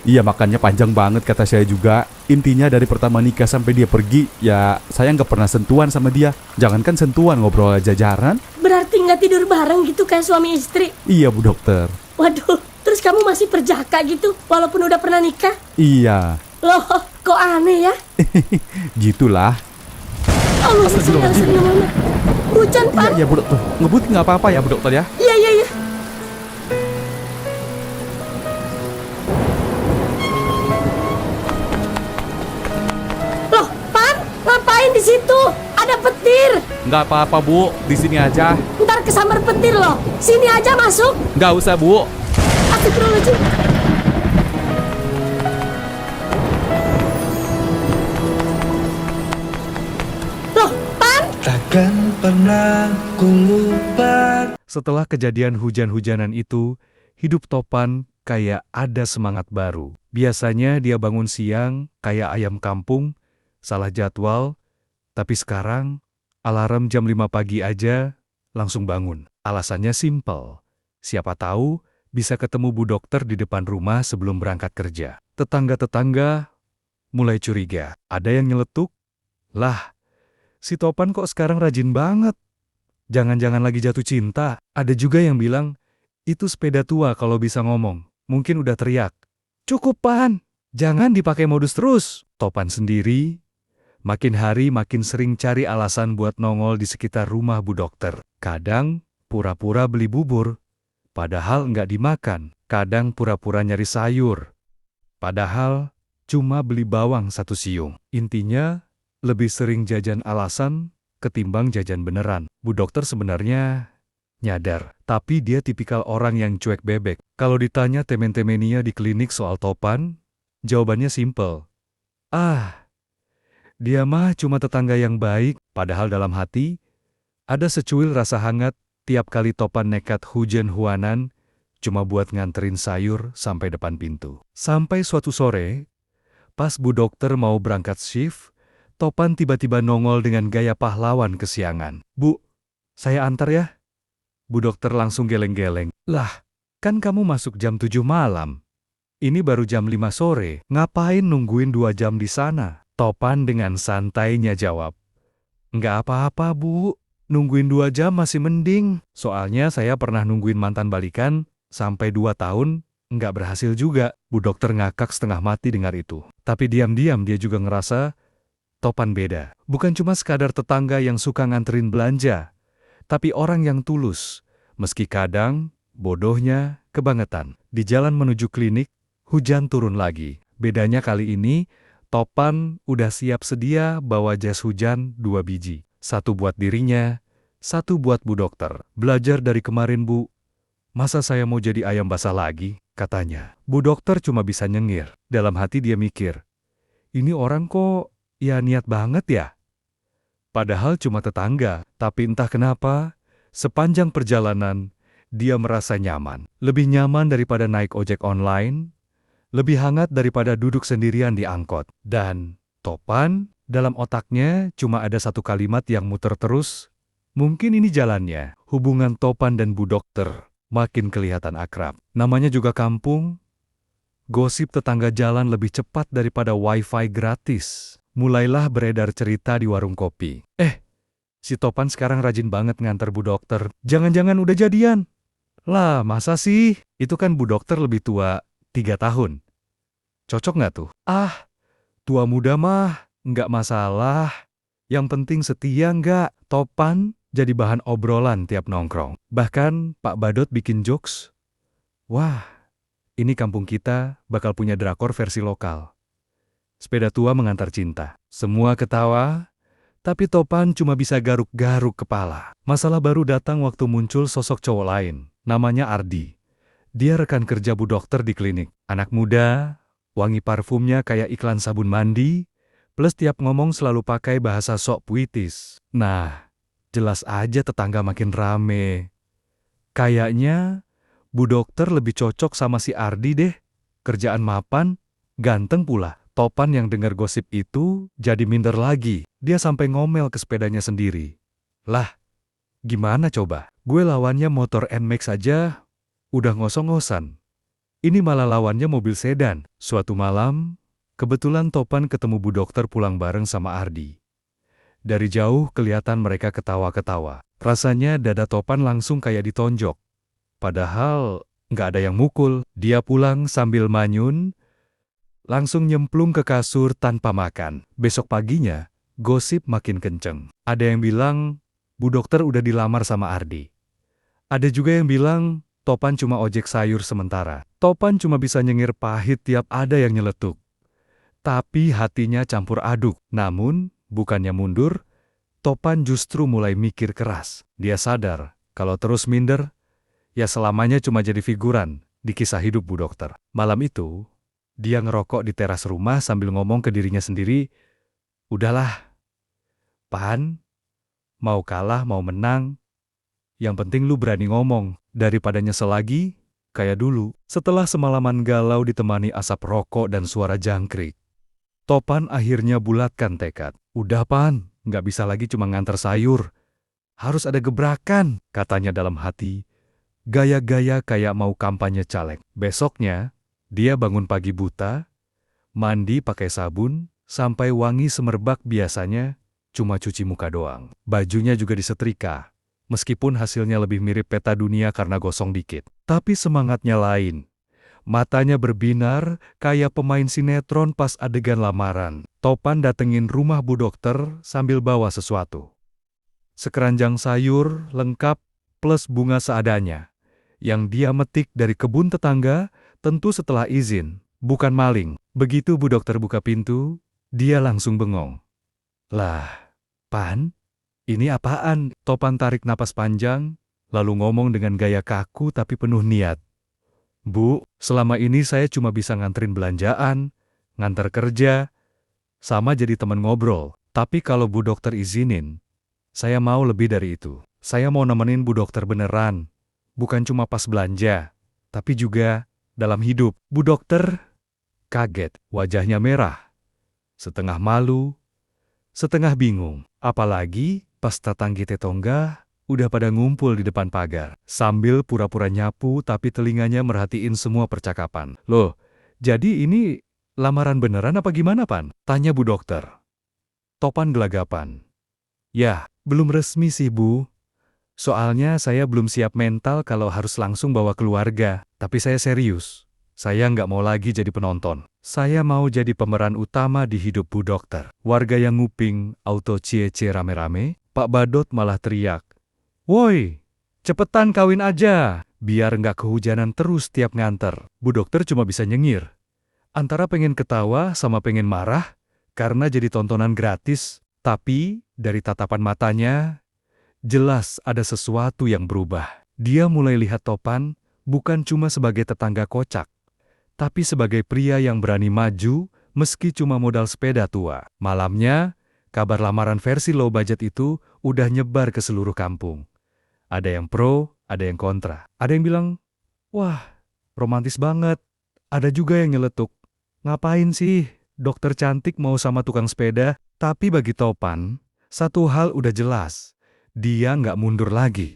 Iya, makanya panjang banget kata saya juga. Intinya dari pertama nikah sampai dia pergi, ya saya nggak pernah sentuhan sama dia. Jangankan sentuhan, ngobrol aja jarang. Berarti nggak tidur bareng gitu kayak suami istri? Iya Bu Dokter. Waduh, terus kamu masih perjaka gitu walaupun udah pernah nikah? Iya, Loh, kok aneh ya? gitulah. Allah, Astagfirullahaladzim. Hujan, Iya, Pan. iya Bu Dokter. Ngebut nggak apa-apa ya Bu Dokter ya? Iya, iya, iya. Loh, Pan, ngapain di situ? Ada petir. Nggak apa-apa Bu, di sini aja. Ntar kesambar petir loh. Sini aja masuk. Nggak usah Bu. Astagfirullahaladzim. Loh, Pan. Takkan pernah ku lupa. Setelah kejadian hujan-hujanan itu, hidup Topan kayak ada semangat baru. Biasanya dia bangun siang kayak ayam kampung, salah jadwal, tapi sekarang alarm jam 5 pagi aja langsung bangun. Alasannya simpel. Siapa tahu bisa ketemu Bu Dokter di depan rumah sebelum berangkat kerja. Tetangga-tetangga mulai curiga. Ada yang nyeletuk, "Lah, si Topan kok sekarang rajin banget? Jangan-jangan lagi jatuh cinta." Ada juga yang bilang, itu sepeda tua kalau bisa ngomong. Mungkin udah teriak, "Cukup Pan, jangan dipakai modus terus." Topan sendiri, makin hari makin sering cari alasan buat nongol di sekitar rumah Bu Dokter. Kadang pura-pura beli bubur, padahal nggak dimakan. Kadang pura-pura nyari sayur, padahal cuma beli bawang 1 siung. Intinya, lebih sering jajan alasan ketimbang jajan beneran. Bu Dokter sebenarnya nyadar, tapi dia tipikal orang yang cuek bebek. Kalau ditanya temen-temennya di klinik soal Topan, jawabannya simpel. "Ah, dia mah cuma tetangga yang baik." Padahal dalam hati, ada secuil rasa hangat tiap kali Topan nekat hujan-huanan cuma buat nganterin sayur sampai depan pintu. Sampai suatu sore, pas Bu Dokter mau berangkat shift, Topan tiba-tiba nongol dengan gaya pahlawan kesiangan. "Bu, saya antar ya." Bu Dokter langsung geleng-geleng. "Lah, kan kamu masuk jam 7 malam. Ini baru jam 5 sore. Ngapain nungguin 2 jam di sana?" Topan dengan santainya jawab, "Nggak apa-apa, Bu. Nungguin 2 jam masih mending. Soalnya saya pernah nungguin mantan balikan sampai 2 tahun, nggak berhasil juga." Bu Dokter ngakak setengah mati dengar itu. Tapi diam-diam dia juga ngerasa Topan beda. Bukan cuma sekadar tetangga yang suka nganterin belanja, tapi orang yang tulus, meski kadang bodohnya kebangetan. Di jalan menuju klinik, hujan turun lagi. Bedanya kali ini, Topan udah siap sedia bawa jas hujan 2 biji. 1 buat dirinya, 1 buat Bu Dokter. "Belajar dari kemarin, Bu. Masa saya mau jadi ayam basah lagi?" katanya. Bu Dokter cuma bisa nyengir. Dalam hati dia mikir, ini orang kok ya niat banget ya? Padahal cuma tetangga, tapi entah kenapa, sepanjang perjalanan, dia merasa nyaman. Lebih nyaman daripada naik ojek online, lebih hangat daripada duduk sendirian di angkot. Dan Topan, dalam otaknya cuma ada 1 kalimat yang muter terus, mungkin ini jalannya. Hubungan Topan dan Bu Dokter makin kelihatan akrab. Namanya juga kampung, gosip tetangga jalan lebih cepat daripada wifi gratis. Mulailah beredar cerita di warung kopi. Si Topan sekarang rajin banget nganter Bu Dokter. Jangan-jangan udah jadian?" "Lah, masa sih? Itu kan Bu Dokter lebih tua 3 tahun. Cocok nggak tuh?" "Ah, tua muda mah nggak masalah. Yang penting setia nggak?" Topan jadi bahan obrolan tiap nongkrong. Bahkan Pak Badot bikin jokes, "Wah, ini kampung kita bakal punya drakor versi lokal. Sepeda tua mengantar cinta." Semua ketawa, tapi Topan cuma bisa garuk-garuk kepala. Masalah baru datang waktu muncul sosok cowok lain. Namanya Ardi. Dia rekan kerja Bu Dokter di klinik. Anak muda, wangi parfumnya kayak iklan sabun mandi, plus tiap ngomong selalu pakai bahasa sok puitis. Nah, jelas aja tetangga makin rame. Kayaknya Bu Dokter lebih cocok sama si Ardi deh. Kerjaan mapan, ganteng pula. Topan yang dengar gosip itu jadi minder lagi. Dia sampai ngomel ke sepedanya sendiri. "Lah, gimana coba? Gue lawannya motor NMAX aja udah ngos-ngosan. Ini malah lawannya mobil sedan. Suatu malam, kebetulan Topan ketemu Bu Dokter pulang bareng sama Ardi. Dari jauh kelihatan mereka ketawa-ketawa. Rasanya dada Topan langsung kayak ditonjok. Padahal nggak ada yang mukul. Dia pulang sambil manyun, langsung nyemplung ke kasur tanpa makan. Besok paginya, gosip makin kenceng. Ada yang bilang, Bu Dokter udah dilamar sama Ardi. Ada juga yang bilang, Topan cuma ojek sayur sementara. Topan cuma bisa nyengir pahit tiap ada yang nyeletuk. Tapi hatinya campur aduk. Namun, bukannya mundur, Topan justru mulai mikir keras. Dia sadar, kalau terus minder, ya selamanya cuma jadi figuran di kisah hidup Bu Dokter. Malam itu, dia ngerokok di teras rumah sambil ngomong ke dirinya sendiri, "Udahlah, Pan, mau kalah mau menang, yang penting lu berani ngomong, daripada nyesel lagi, kayak dulu." Setelah semalaman galau ditemani asap rokok dan suara jangkrik, Topan akhirnya bulatkan tekad. "Udah Pan, nggak bisa lagi cuma nganter sayur. Harus ada gebrakan," katanya dalam hati. Gaya-gaya kayak mau kampanye caleg. Besoknya, dia bangun pagi buta, mandi pakai sabun, sampai wangi semerbak biasanya cuma cuci muka doang. Bajunya juga disetrika. Meskipun hasilnya lebih mirip peta dunia karena gosong dikit. Tapi semangatnya lain. Matanya berbinar kayak pemain sinetron pas adegan lamaran. Topan datengin rumah Bu Dokter sambil bawa sesuatu. Sekeranjang sayur lengkap plus bunga seadanya. Yang dia metik dari kebun tetangga, tentu setelah izin, bukan maling. Begitu Bu Dokter buka pintu, dia langsung bengong. "Lah, Pan? Ini apaan?" Topan tarik napas panjang, lalu ngomong dengan gaya kaku tapi penuh niat. "Bu, selama ini saya cuma bisa nganterin belanjaan, nganter kerja, sama jadi teman ngobrol. Tapi kalau Bu Dokter izinin, saya mau lebih dari itu. Saya mau nemenin Bu Dokter beneran, bukan cuma pas belanja, tapi juga dalam hidup." Bu Dokter kaget, wajahnya merah, setengah malu, setengah bingung. Apalagi pas tetangga-tetangga udah pada ngumpul di depan pagar. Sambil pura-pura nyapu tapi telinganya merhatiin semua percakapan. "Loh, jadi ini lamaran beneran apa gimana Pan?" tanya Bu Dokter. Topan gelagapan. "Ya, belum resmi sih Bu. Soalnya saya belum siap mental kalau harus langsung bawa keluarga. Tapi saya serius. Saya nggak mau lagi jadi penonton. Saya mau jadi pemeran utama di hidup Bu Dokter." Warga yang nguping auto cie-cie rame-rame, Pak Badot malah teriak, "Woi, cepetan kawin aja, biar nggak kehujanan terus tiap nganter." Bu Dokter cuma bisa nyengir. Antara pengen ketawa sama pengen marah, karena jadi tontonan gratis, tapi dari tatapan matanya, jelas ada sesuatu yang berubah. Dia mulai lihat Topan bukan cuma sebagai tetangga kocak, tapi sebagai pria yang berani maju meski cuma modal sepeda tua. Malamnya, kabar lamaran versi low budget itu udah nyebar ke seluruh kampung. Ada yang pro, ada yang kontra. Ada yang bilang, "Wah, romantis banget." Ada juga yang nyeletuk, "Ngapain sih dokter cantik mau sama tukang sepeda?" Tapi bagi Topan, satu hal udah jelas, dia nggak mundur lagi.